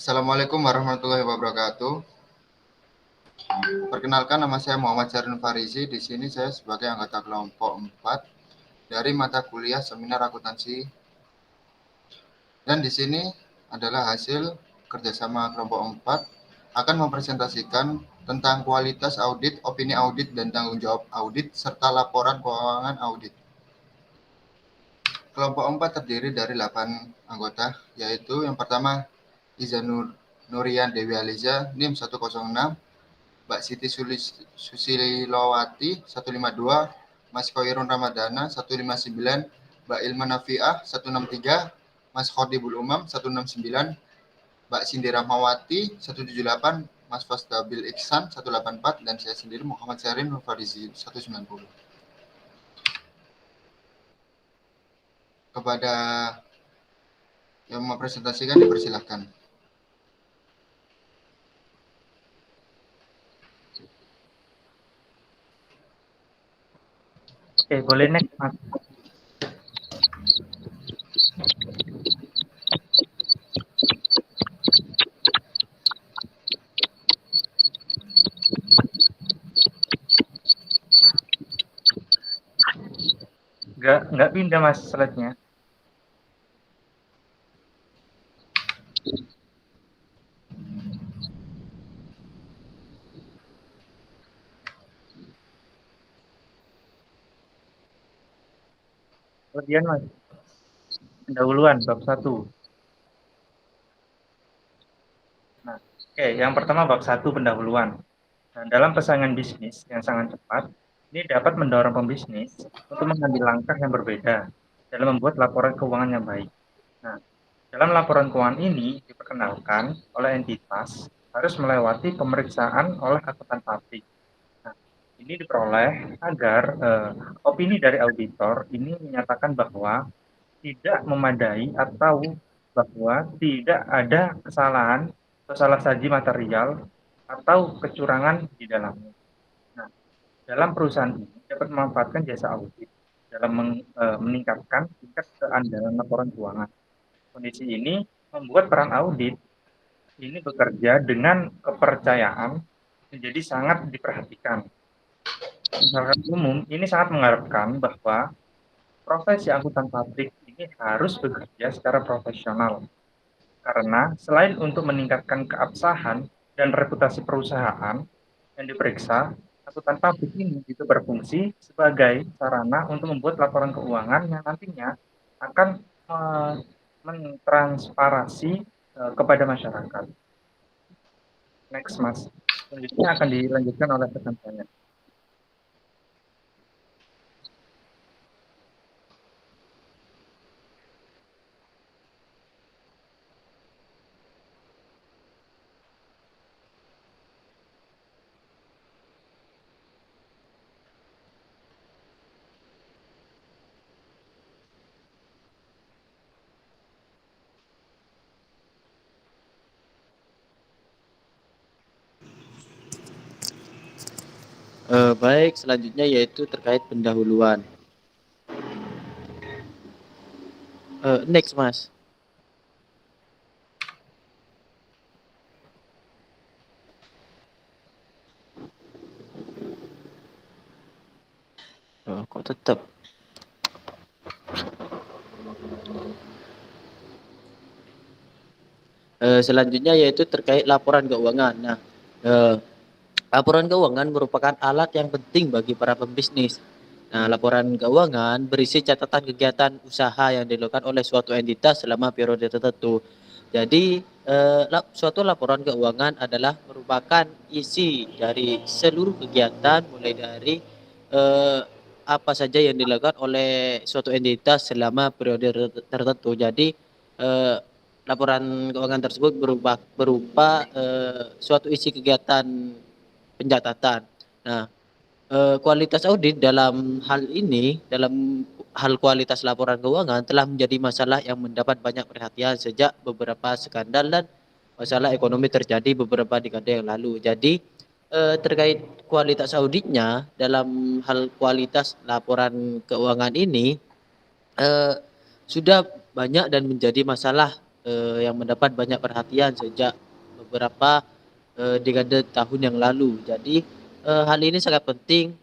Assalamualaikum warahmatullahi wabarakatuh. Perkenalkan, nama saya Muhammad Syarifin Farizi. Di sini saya sebagai anggota kelompok 4 dari mata kuliah Seminar Akuntansi. Dan di sini adalah hasil kerjasama kelompok 4 akan mempresentasikan tentang kualitas audit, opini audit, dan tanggung jawab audit, serta laporan keuangan audit. Kelompok 4 terdiri dari 8 anggota, yaitu yang pertama Iza Nurian Dewi Aliza, NIM 106, Mbak Siti Susilowati 152, Mas Khoirun Ramadana 159, Mbak Ilma Nafiah 163, Mas Khodibul Umam 169, Mbak Cindy Rahmawati 178, Mas Fasdabil Iksan 184, dan saya sendiri Muhammad Syarifin Farizi 190. Kepada yang mempresentasikan dipersilahkan. Oke, boleh next, Mas. Nggak pindah, Mas, slide-nya. Kemudian, Mas, pendahuluan bab 1. Nah, oke, yang pertama bab 1 pendahuluan. Nah, dalam persaingan bisnis yang sangat cepat, ini dapat mendorong pembisnis untuk mengambil langkah yang berbeda dalam membuat laporan keuangan yang baik. Nah, dalam laporan keuangan ini diperkenalkan oleh entitas harus melewati pemeriksaan oleh akuntan publik. Nah, ini diperoleh agar opini dari auditor ini menyatakan bahwa tidak memadai atau bahwa tidak ada kesalahan atau salah saji material atau kecurangan di dalamnya. Nah, dalam perusahaan ini dapat memanfaatkan jasa audit dalam meningkatkan tingkat keandalan laporan keuangan. Kondisi ini membuat peran audit ini bekerja dengan kepercayaan menjadi sangat diperhatikan. Masyarakat umum ini sangat mengharapkan bahwa profesi akuntan publik ini harus bekerja secara profesional. Karena selain untuk meningkatkan keabsahan dan reputasi perusahaan yang diperiksa, akuntan publik ini juga berfungsi sebagai sarana untuk membuat laporan keuangan yang nantinya akan mentransparasi kepada masyarakat. Next, Mas. Selanjutnya akan dilanjutkan oleh rekan saya. Baik, selanjutnya yaitu terkait pendahuluan. Next, Mas. Kok tetap? Selanjutnya yaitu terkait laporan keuangan. Nah, laporan keuangan merupakan alat yang penting bagi para pembisnis. Nah, laporan keuangan berisi catatan kegiatan usaha yang dilakukan oleh suatu entitas selama periode tertentu. Jadi, suatu laporan keuangan adalah merupakan isi dari seluruh kegiatan, mulai dari apa saja yang dilakukan oleh suatu entitas selama periode tertentu. Jadi, laporan keuangan tersebut berupa suatu isi kegiatan pencatatan. Nah, kualitas audit dalam hal ini, dalam hal kualitas laporan keuangan telah menjadi masalah yang mendapat banyak perhatian sejak beberapa skandal dan masalah ekonomi terjadi beberapa dekade yang lalu. Jadi, terkait kualitas auditnya dalam hal kualitas laporan keuangan ini, sudah banyak dan menjadi masalah yang mendapat banyak perhatian sejak beberapa dekade tahun yang lalu. Jadi hal ini sangat penting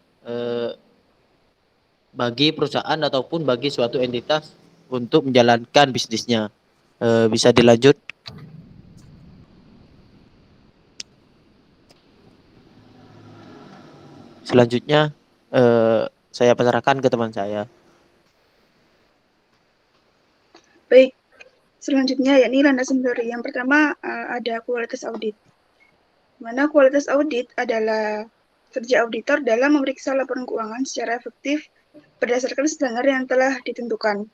bagi perusahaan ataupun bagi suatu entitas untuk menjalankan bisnisnya. Bisa dilanjut? Selanjutnya saya persilakan ke teman saya. Baik, selanjutnya yakni landasan teori. Yang pertama ada kualitas audit. Mana kualitas audit adalah kerja auditor dalam memeriksa laporan keuangan secara efektif berdasarkan standar yang telah ditentukan.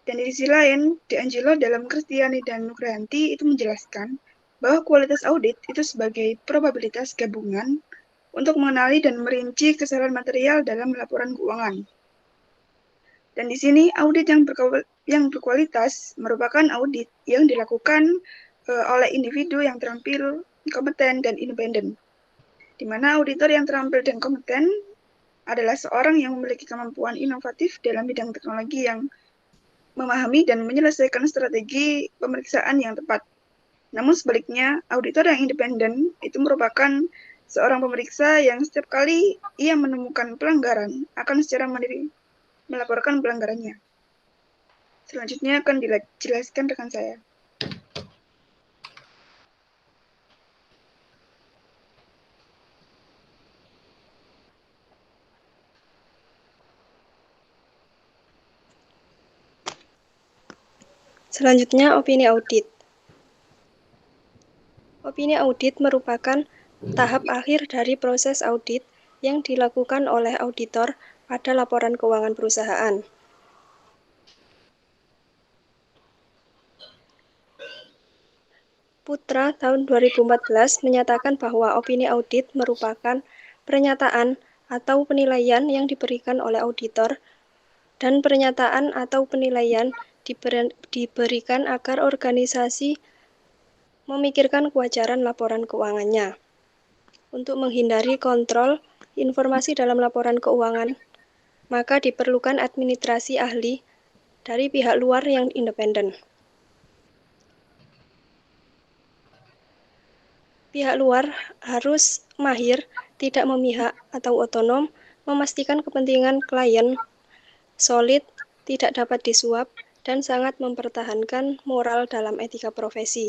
Dan di sisi lain, De Angelo dalam Kristiani dan Nugrahanti itu menjelaskan bahwa kualitas audit itu sebagai probabilitas gabungan untuk mengenali dan merinci kesalahan material dalam laporan keuangan. Dan di sini audit yang berkualitas merupakan audit yang dilakukan oleh individu yang terampil, kompeten, dan independen. Di mana auditor yang terampil dan kompeten adalah seorang yang memiliki kemampuan inovatif dalam bidang teknologi yang memahami dan menyelesaikan strategi pemeriksaan yang tepat. Namun sebaliknya, auditor yang independen itu merupakan seorang pemeriksa yang setiap kali ia menemukan pelanggaran akan secara mandiri melaporkan pelanggarannya. Selanjutnya akan dijelaskan rekan saya. Selanjutnya, opini audit. Opini audit merupakan tahap akhir dari proses audit yang dilakukan oleh auditor pada laporan keuangan perusahaan. Putra tahun 2014 menyatakan bahwa opini audit merupakan pernyataan atau penilaian yang diberikan oleh auditor dan pernyataan atau penilaian diberikan agar organisasi memikirkan kewajaran laporan keuangannya. Untuk menghindari kontrol informasi dalam laporan keuangan, maka diperlukan administrasi ahli dari pihak luar yang independen. Pihak luar harus mahir, tidak memihak atau otonom, memastikan kepentingan klien solid, tidak dapat disuap, dan sangat mempertahankan moral dalam etika profesi.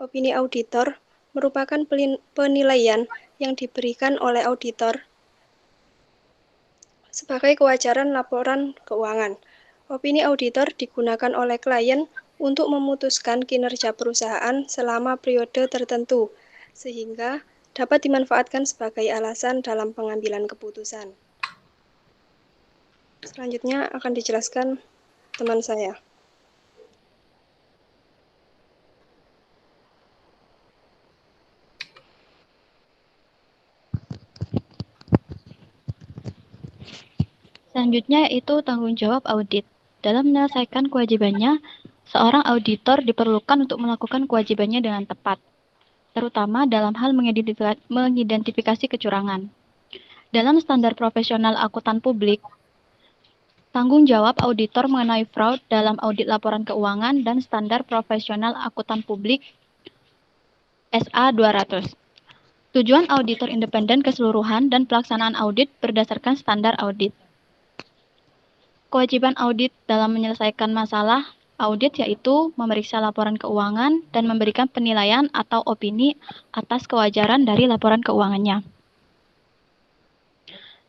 Opini auditor merupakan penilaian yang diberikan oleh auditor sebagai kewajaran laporan keuangan. Opini auditor digunakan oleh klien untuk memutuskan kinerja perusahaan selama periode tertentu, sehingga dapat dimanfaatkan sebagai alasan dalam pengambilan keputusan. Selanjutnya akan dijelaskan teman saya. Selanjutnya yaitu tanggung jawab audit. Dalam menyelesaikan kewajibannya, seorang auditor diperlukan untuk melakukan kewajibannya dengan tepat, terutama dalam hal mengidentifikasi kecurangan. Dalam standar profesional akuntan publik, tanggung jawab auditor mengenai fraud dalam audit laporan keuangan dan standar profesional akuntan publik SA 200. Tujuan auditor independen keseluruhan dan pelaksanaan audit berdasarkan standar audit. Kewajiban audit dalam menyelesaikan masalah audit yaitu memeriksa laporan keuangan dan memberikan penilaian atau opini atas kewajaran dari laporan keuangannya.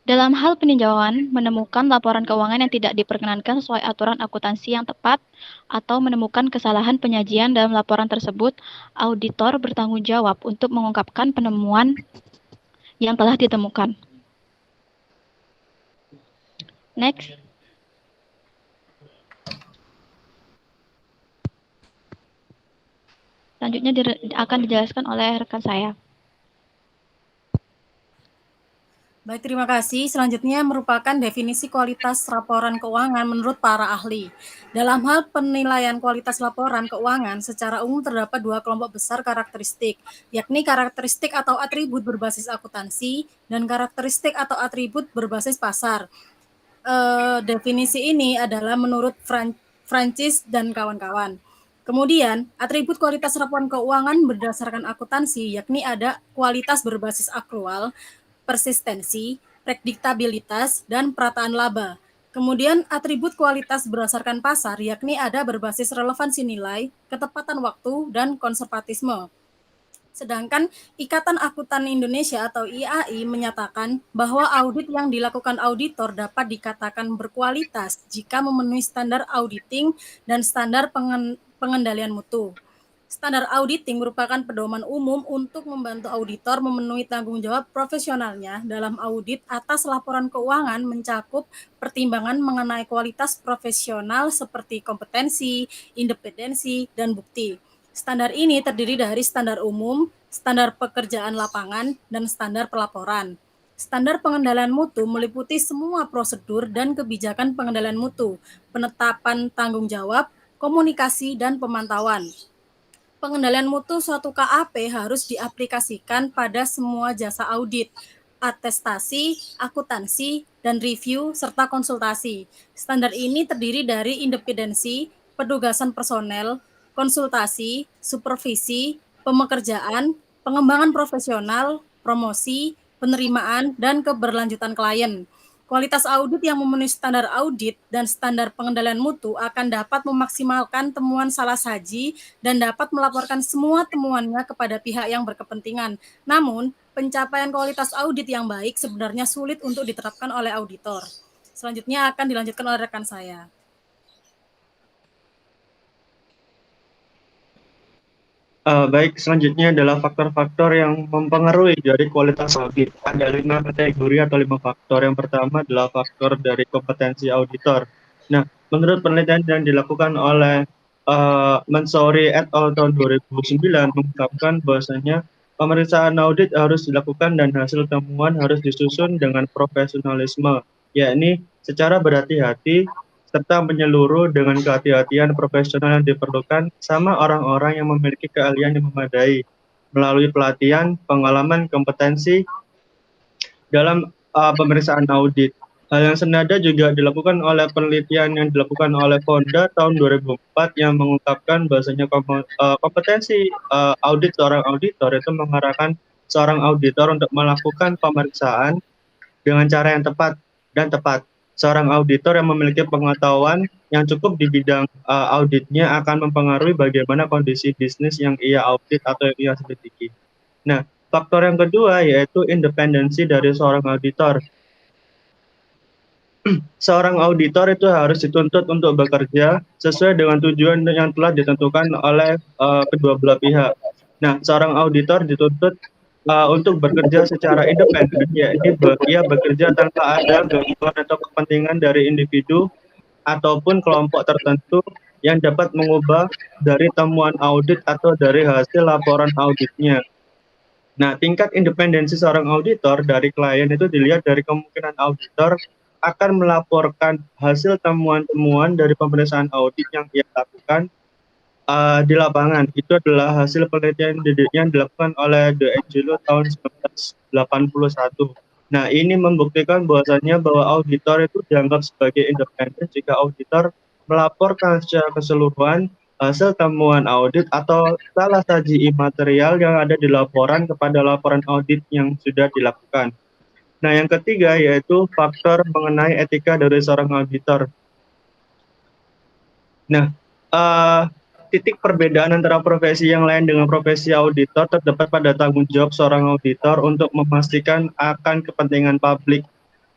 Dalam hal peninjauan, menemukan laporan keuangan yang tidak diperkenankan sesuai aturan akuntansi yang tepat atau menemukan kesalahan penyajian dalam laporan tersebut, auditor bertanggung jawab untuk mengungkapkan penemuan yang telah ditemukan. Next. Selanjutnya akan dijelaskan oleh rekan saya. Baik, terima kasih. Selanjutnya merupakan definisi kualitas laporan keuangan menurut para ahli. Dalam hal penilaian kualitas laporan keuangan, secara umum terdapat dua kelompok besar karakteristik, yakni karakteristik atau atribut berbasis akuntansi dan karakteristik atau atribut berbasis pasar. Definisi ini adalah menurut Francis, dan kawan-kawan. Kemudian, atribut kualitas laporan keuangan berdasarkan akuntansi, yakni ada kualitas berbasis akrual, persistensi, prediktabilitas, dan perataan laba. Kemudian, atribut kualitas berdasarkan pasar, yakni ada berbasis relevansi nilai, ketepatan waktu, dan konservatisme. Sedangkan Ikatan Akuntan Indonesia atau IAI menyatakan bahwa audit yang dilakukan auditor dapat dikatakan berkualitas jika memenuhi standar auditing dan standar pengendalian mutu. Standar auditing merupakan pedoman umum untuk membantu auditor memenuhi tanggung jawab profesionalnya dalam audit atas laporan keuangan, mencakup pertimbangan mengenai kualitas profesional seperti kompetensi, independensi, dan bukti. Standar ini terdiri dari standar umum, standar pekerjaan lapangan, dan standar pelaporan. Standar pengendalian mutu meliputi semua prosedur dan kebijakan pengendalian mutu, penetapan tanggung jawab, komunikasi, dan pemantauan. Pengendalian mutu suatu KAP harus diaplikasikan pada semua jasa audit, atestasi, akuntansi, dan review, serta konsultasi. Standar ini terdiri dari independensi, penugasan personel, konsultasi, supervisi, pemekerjaan, pengembangan profesional, promosi, penerimaan, dan keberlanjutan klien. Kualitas audit yang memenuhi standar audit dan standar pengendalian mutu akan dapat memaksimalkan temuan salah saji dan dapat melaporkan semua temuannya kepada pihak yang berkepentingan. Namun, pencapaian kualitas audit yang baik sebenarnya sulit untuk diterapkan oleh auditor. Selanjutnya akan dilanjutkan oleh rekan saya. Baik, selanjutnya adalah faktor-faktor yang mempengaruhi dari kualitas audit. Ada 5 kategori atau 5 faktor. Yang pertama adalah faktor dari kompetensi auditor. Nah, menurut penelitian yang dilakukan oleh Mansouri et al. Tahun 2009 mengungkapkan bahwasanya pemeriksaan audit harus dilakukan dan hasil temuan harus disusun dengan profesionalisme, yakni secara berhati-hati serta menyeluruh dengan kehati-hatian profesional yang diperlukan sama orang-orang yang memiliki keahlian yang memadai melalui pelatihan, pengalaman, kompetensi dalam pemeriksaan audit. Hal yang senada juga dilakukan oleh penelitian yang dilakukan oleh Fonda tahun 2004 yang mengungkapkan bahwasanya kompetensi audit seorang auditor itu mengarahkan seorang auditor untuk melakukan pemeriksaan dengan cara yang tepat dan tepat. Seorang auditor yang memiliki pengetahuan yang cukup di bidang auditnya akan mempengaruhi bagaimana kondisi bisnis yang ia audit atau yang ia selidiki. Nah, faktor yang kedua yaitu independensi dari seorang auditor. Seorang auditor itu harus dituntut untuk bekerja sesuai dengan tujuan yang telah ditentukan oleh kedua belah pihak. Nah, seorang auditor dituntut untuk bekerja secara independen, yaitu ia bekerja tanpa ada gangguan atau kepentingan dari individu ataupun kelompok tertentu yang dapat mengubah dari temuan audit atau dari hasil laporan auditnya. Nah, tingkat independensi seorang auditor dari klien itu dilihat dari kemungkinan auditor akan melaporkan hasil temuan-temuan dari pemeriksaan audit yang ia lakukan di lapangan. Itu adalah hasil penelitian yang dilakukan oleh De Angelo tahun 1981. Nah, ini membuktikan bahwasannya bahwa auditor itu dianggap sebagai independen jika auditor melaporkan secara keseluruhan hasil temuan audit atau salah saji imaterial yang ada di laporan kepada laporan audit yang sudah dilakukan. Nah, yang ketiga yaitu faktor mengenai etika dari seorang auditor. Nah, titik perbedaan antara profesi yang lain dengan profesi auditor terdapat pada tanggung jawab seorang auditor untuk memastikan akan kepentingan publik.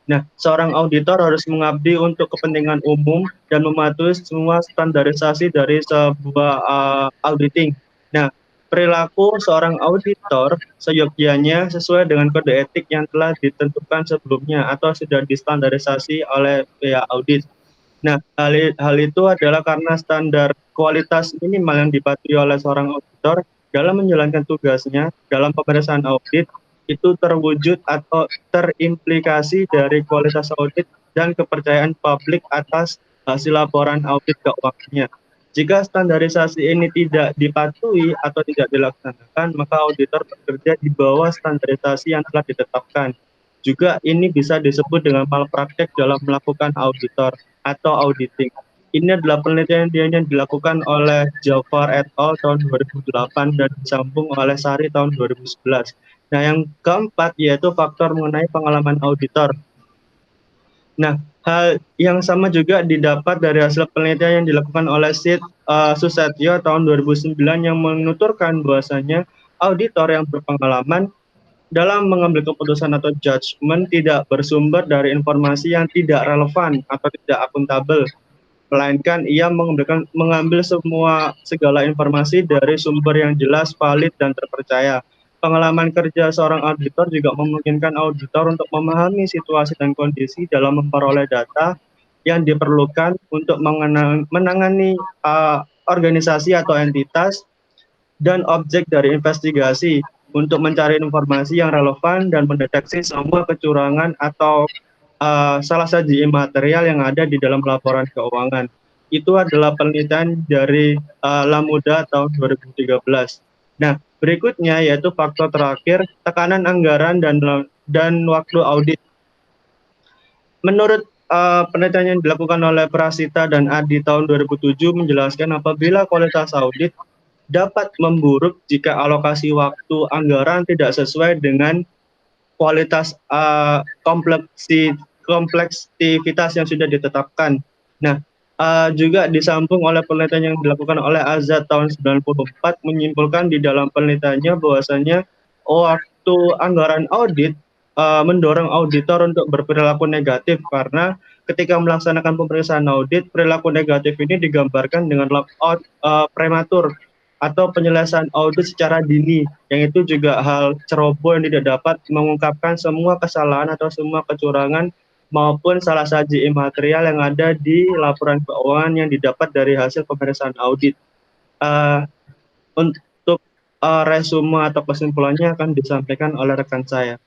Nah, seorang auditor harus mengabdi untuk kepentingan umum dan mematuhi semua standarisasi dari sebuah auditing. Nah, perilaku seorang auditor seyogyanya sesuai dengan kode etik yang telah ditentukan sebelumnya atau sudah distandarisasi oleh pihak audit. Nah, hal itu adalah karena standar kualitas minimal yang dipatuhi oleh seorang auditor dalam menjalankan tugasnya dalam pemeriksaan audit itu terwujud atau terimplikasi dari kualitas audit dan kepercayaan publik atas hasil laporan audit keuangannya. Jika standarisasi ini tidak dipatuhi atau tidak dilaksanakan, maka auditor bekerja di bawah standarisasi yang telah ditetapkan. Juga ini bisa disebut dengan malpraktek dalam melakukan auditor atau auditing. Ini adalah penelitian yang dilakukan oleh Jafar et al. Tahun 2008 dan disambung oleh Sari tahun 2011. Nah, yang keempat yaitu faktor mengenai pengalaman auditor. Nah, hal yang sama juga didapat dari hasil penelitian yang dilakukan oleh Sid Susetio tahun 2009 yang menuturkan bahwasanya auditor yang berpengalaman dalam mengambil keputusan atau judgement tidak bersumber dari informasi yang tidak relevan atau tidak akuntabel, melainkan ia mengambil segala informasi dari sumber yang jelas, valid, dan terpercaya. Pengalaman kerja seorang auditor juga memungkinkan auditor untuk memahami situasi dan kondisi dalam memperoleh data yang diperlukan untuk menangani organisasi atau entitas dan objek dari investigasi untuk mencari informasi yang relevan dan mendeteksi semua kecurangan atau salah saji imaterial yang ada di dalam laporan keuangan. Itu adalah penelitian dari Lamuda tahun 2013. Nah, berikutnya yaitu faktor terakhir, tekanan anggaran dan waktu audit. Menurut penelitian yang dilakukan oleh Prasita dan Adi tahun 2007 menjelaskan apabila kualitas audit dapat memburuk jika alokasi waktu anggaran tidak sesuai dengan kualitas kompleksitas yang sudah ditetapkan. Nah, juga disambung oleh penelitian yang dilakukan oleh Azad tahun 94 menyimpulkan di dalam penelitiannya bahwasanya waktu anggaran audit mendorong auditor untuk berperilaku negatif karena ketika melaksanakan pemeriksaan audit, perilaku negatif ini digambarkan dengan lockout prematur atau penyelesaian audit secara dini, yang itu juga hal ceroboh yang tidak dapat mengungkapkan semua kesalahan atau semua kecurangan maupun salah saji imaterial yang ada di laporan keuangan yang didapat dari hasil pemeriksaan audit. Untuk resume atau kesimpulannya akan disampaikan oleh rekan saya.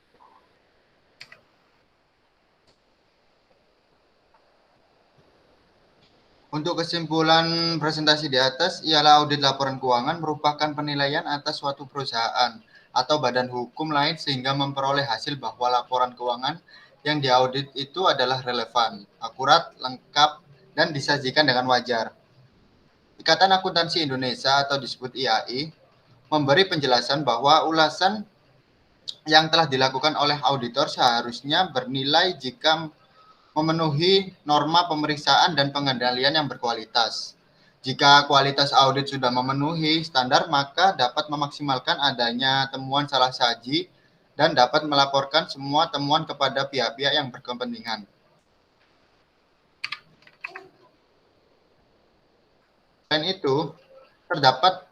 Untuk kesimpulan presentasi di atas, ialah audit laporan keuangan merupakan penilaian atas suatu perusahaan atau badan hukum lain sehingga memperoleh hasil bahwa laporan keuangan yang diaudit itu adalah relevan, akurat, lengkap, dan disajikan dengan wajar. Ikatan Akuntansi Indonesia atau disebut IAI memberi penjelasan bahwa ulasan yang telah dilakukan oleh auditor seharusnya bernilai jika memenuhi norma pemeriksaan dan pengendalian yang berkualitas. Jika kualitas audit sudah memenuhi standar, maka dapat memaksimalkan adanya temuan salah saji dan dapat melaporkan semua temuan kepada pihak-pihak yang berkepentingan. Selain itu, terdapat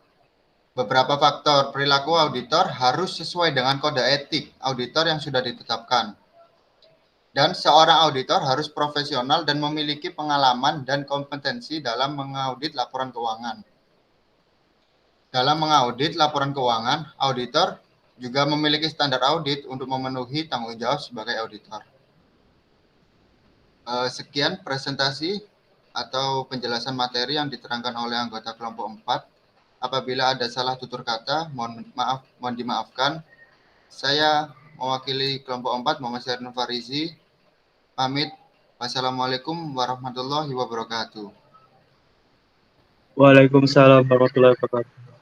beberapa faktor perilaku auditor harus sesuai dengan kode etik auditor yang sudah ditetapkan. Dan seorang auditor harus profesional dan memiliki pengalaman dan kompetensi dalam mengaudit laporan keuangan. Dalam mengaudit laporan keuangan, auditor juga memiliki standar audit untuk memenuhi tanggung jawab sebagai auditor. Sekian presentasi atau penjelasan materi yang diterangkan oleh anggota kelompok 4. Apabila ada salah tutur kata, mohon dimaafkan. Saya mewakili kelompok 4, Muhammad Syariful Farizi, pamit. Wassalamualaikum warahmatullahi wabarakatuh. Waalaikumsalam warahmatullahi wabarakatuh.